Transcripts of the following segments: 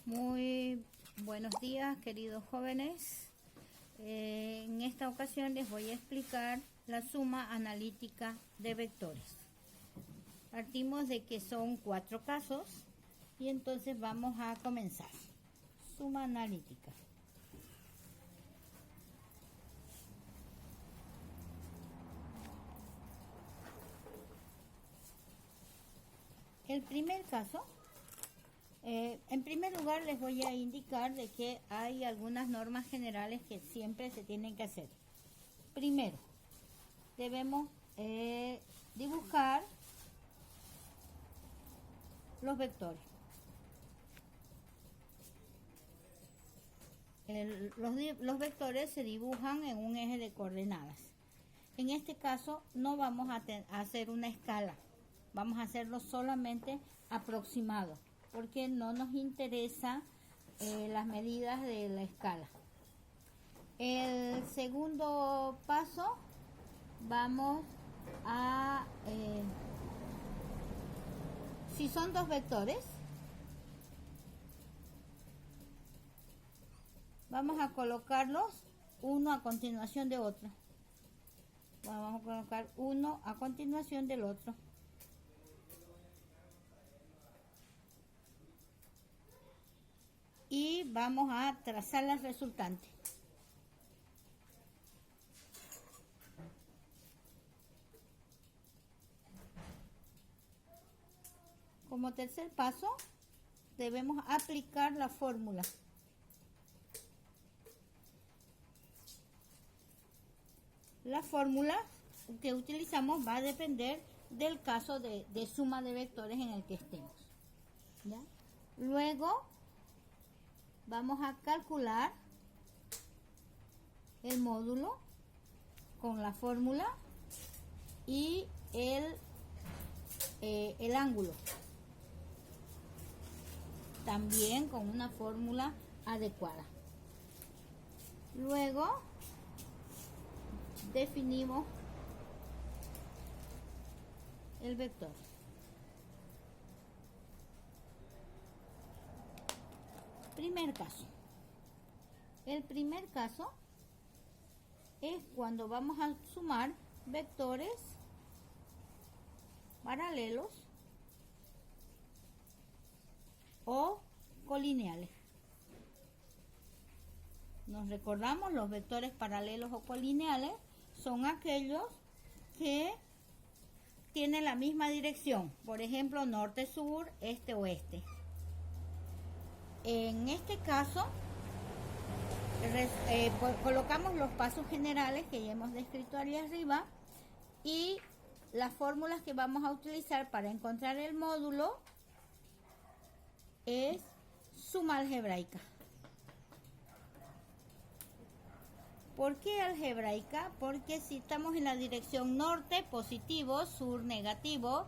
Muy buenos días, queridos jóvenes. En esta ocasión les voy a explicar la suma analítica de vectores. Partimos de que son 4 casos y entonces vamos a comenzar. Suma analítica. El primer caso, en primer lugar les voy a indicar de que hay algunas normas generales que siempre se tienen que hacer. Primero, debemos dibujar los vectores. Los vectores se dibujan en un eje de coordenadas. En este caso no vamos a hacer una escala, vamos a hacerlo solamente aproximado, porque no nos interesa las medidas de la escala. El segundo paso, vamos a, si son 2 vectores, vamos a colocarlos uno a continuación de otro. Vamos a colocar uno a continuación del otro. Y vamos a trazar las resultantes. Como tercer paso, debemos aplicar la fórmula. La fórmula que utilizamos va a depender del caso de suma de vectores en el que estemos, ¿ya? Luego vamos a calcular el módulo con la fórmula y el ángulo también con una fórmula adecuada. Luego definimos el vector. Primer caso. El primer caso es cuando vamos a sumar vectores paralelos o colineales. Nos recordamos, los vectores paralelos o colineales son aquellos que tienen la misma dirección, por ejemplo, norte-sur, este-oeste. En este caso, colocamos los pasos generales que ya hemos descrito ahí arriba y las fórmulas que vamos a utilizar para encontrar el módulo es suma algebraica. ¿Por qué algebraica? Porque si estamos en la dirección norte, positivo, sur, negativo,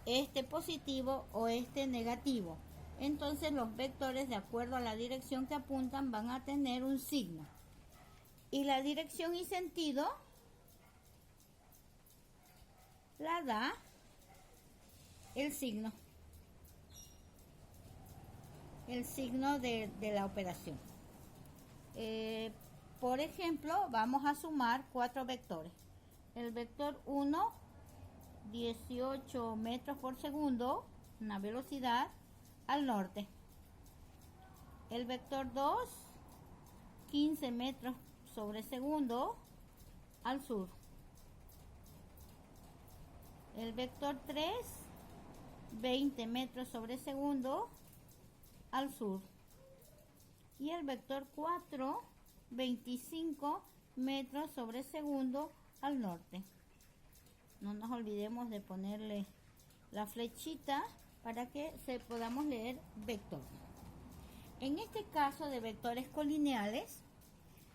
este positivo, oeste, negativo. Entonces los vectores, de acuerdo a la dirección que apuntan, van a tener un signo. Y la dirección y sentido la da el signo. El signo de la operación. Por ejemplo, vamos a sumar 4 vectores. El vector 1, 18 metros por segundo, una velocidad al norte. El vector 2, 15 metros sobre segundo al sur. El vector 3, 20 metros sobre segundo al sur. Y el vector 4, 25 metros sobre segundo al norte. No nos olvidemos de ponerle la flechita para que podamos leer vector. En este caso de vectores colineales,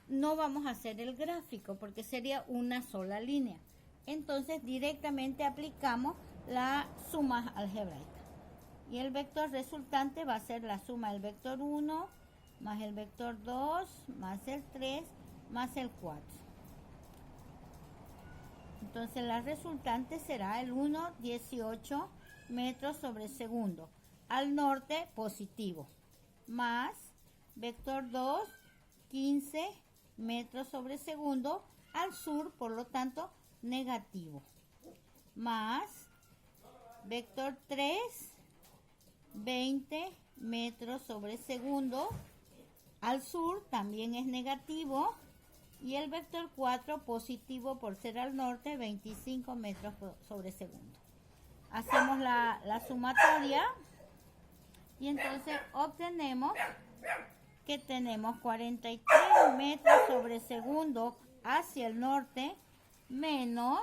no vamos a hacer el gráfico porque sería una sola línea. Entonces directamente aplicamos la suma algebraica. Y el vector resultante va a ser la suma del vector 1 más el vector 2, más el 3, más el 4. Entonces la resultante será el 1, 18 metros sobre segundo. Al norte, positivo. más vector 2, 15 metros sobre segundo al sur, por lo tanto, negativo. Más vector 3, 20 metros sobre segundo al sur, también es negativo. Y el vector 4 positivo por ser al norte, 25 metros sobre segundo. Hacemos la sumatoria y entonces obtenemos que tenemos 43 metros sobre segundo hacia el norte menos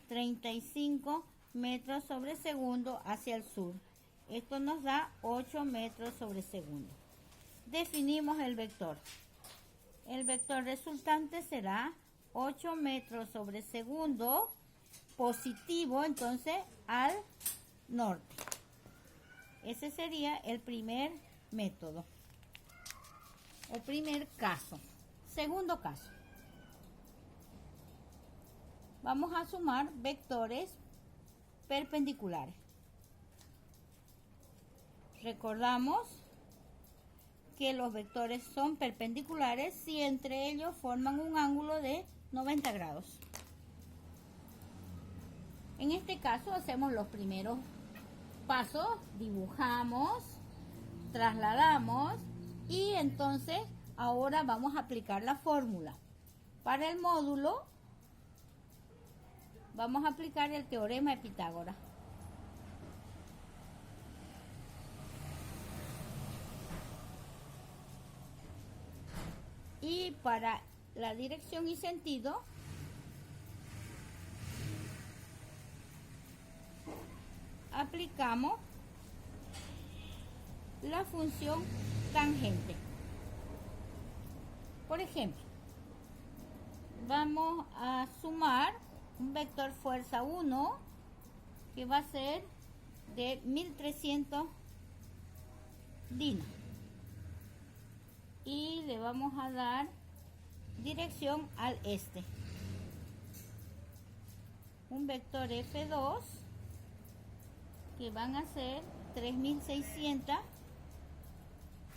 35 metros sobre segundo hacia el sur. Esto nos da 8 metros sobre segundo. Definimos el vector. El vector resultante será 8 metros sobre segundo positivo, entonces al norte. Ese sería el primer método o primer caso. Segundo caso. Vamos a sumar vectores perpendiculares. Recordamos que los vectores son perpendiculares si entre ellos forman un ángulo de 90 grados. En este caso hacemos los primeros pasos, dibujamos, trasladamos y entonces ahora vamos a aplicar la fórmula. Para el módulo vamos a aplicar el teorema de Pitágoras. Y para la dirección y sentido, aplicamos la función tangente. Por ejemplo, vamos a sumar un vector fuerza 1 que va a ser de 1300 Dina. Y le vamos a dar dirección al este. Un vector F2 que van a ser 3600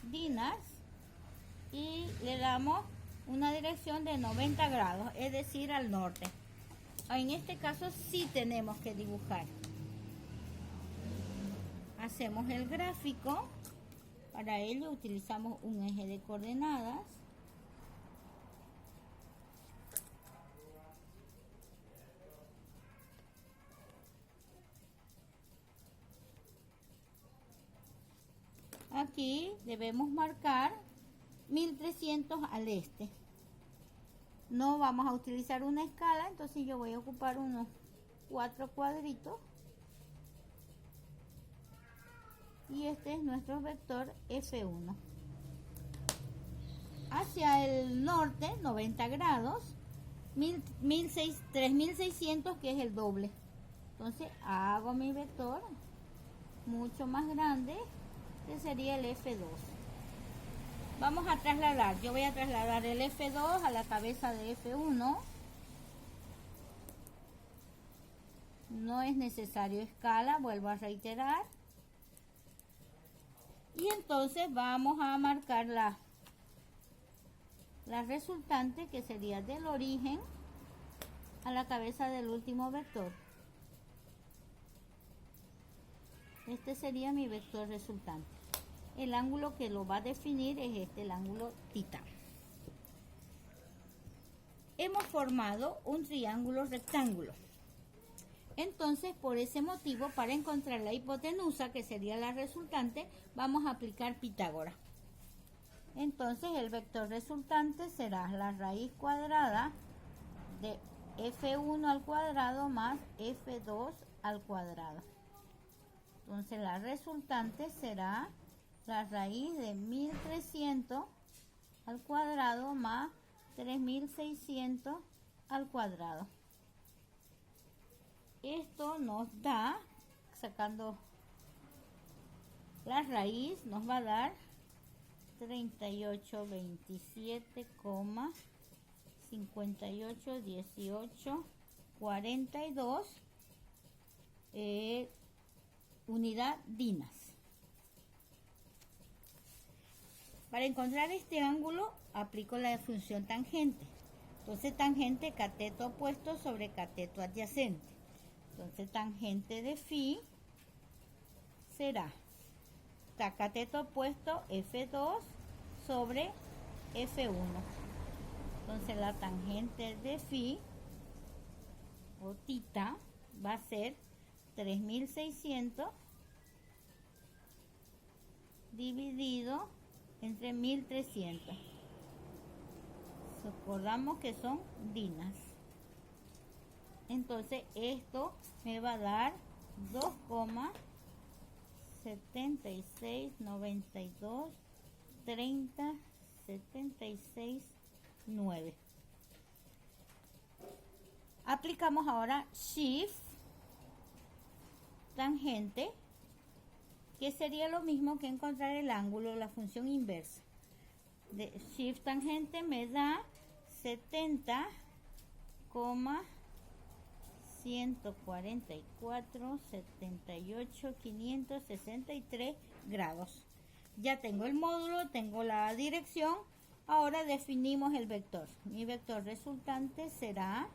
dinas y le damos una dirección de 90 grados, es decir, al norte. En este caso sí tenemos que dibujar. Hacemos el gráfico. Para ello utilizamos un eje de coordenadas. Aquí debemos marcar 1300 al este. No vamos a utilizar una escala, entonces yo voy a ocupar unos 4 cuadritos. Y este es nuestro vector F1. Hacia el norte, 90 grados, 3600, que es el doble. Entonces hago mi vector mucho más grande, que sería el F2. Vamos a trasladar. Yo voy a trasladar el F2 a la cabeza de F1. No es necesario escala, vuelvo a reiterar. Y entonces vamos a marcar la resultante, que sería del origen a la cabeza del último vector. Este sería mi vector resultante. El ángulo que lo va a definir es este, el ángulo tita. Hemos formado un triángulo rectángulo. Entonces, por ese motivo, para encontrar la hipotenusa, que sería la resultante, vamos a aplicar Pitágoras. Entonces, el vector resultante será la raíz cuadrada de F1 al cuadrado más F2 al cuadrado. Entonces, la resultante será la raíz de 1300 al cuadrado más 3600 al cuadrado. Esto nos da, sacando la raíz, nos va a dar 3827,581842 unidad dinas. Para encontrar este ángulo, aplico la función tangente. Entonces, tangente cateto opuesto sobre cateto adyacente. Entonces, tangente de phi será cateto opuesto F2 sobre F1. Entonces, la tangente de phi o tita va a ser 3600 dividido entre 1300. Recordamos que son dinas. Entonces esto me va a dar 2,76923076,9. Aplicamos ahora shift tangente, que sería lo mismo que encontrar el ángulo, la función inversa. De shift tangente me da 70,144,78,563 grados. Ya tengo el módulo, tengo la dirección. Ahora definimos el vector. Mi vector resultante será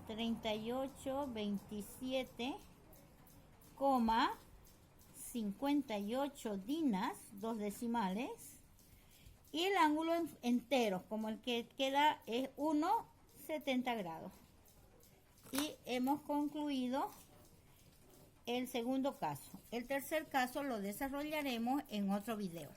3827,58 dinas, 2 decimales. Y el ángulo entero, como el que queda, es 1,70 grados. Y hemos concluido el segundo caso. El tercer caso lo desarrollaremos en otro video.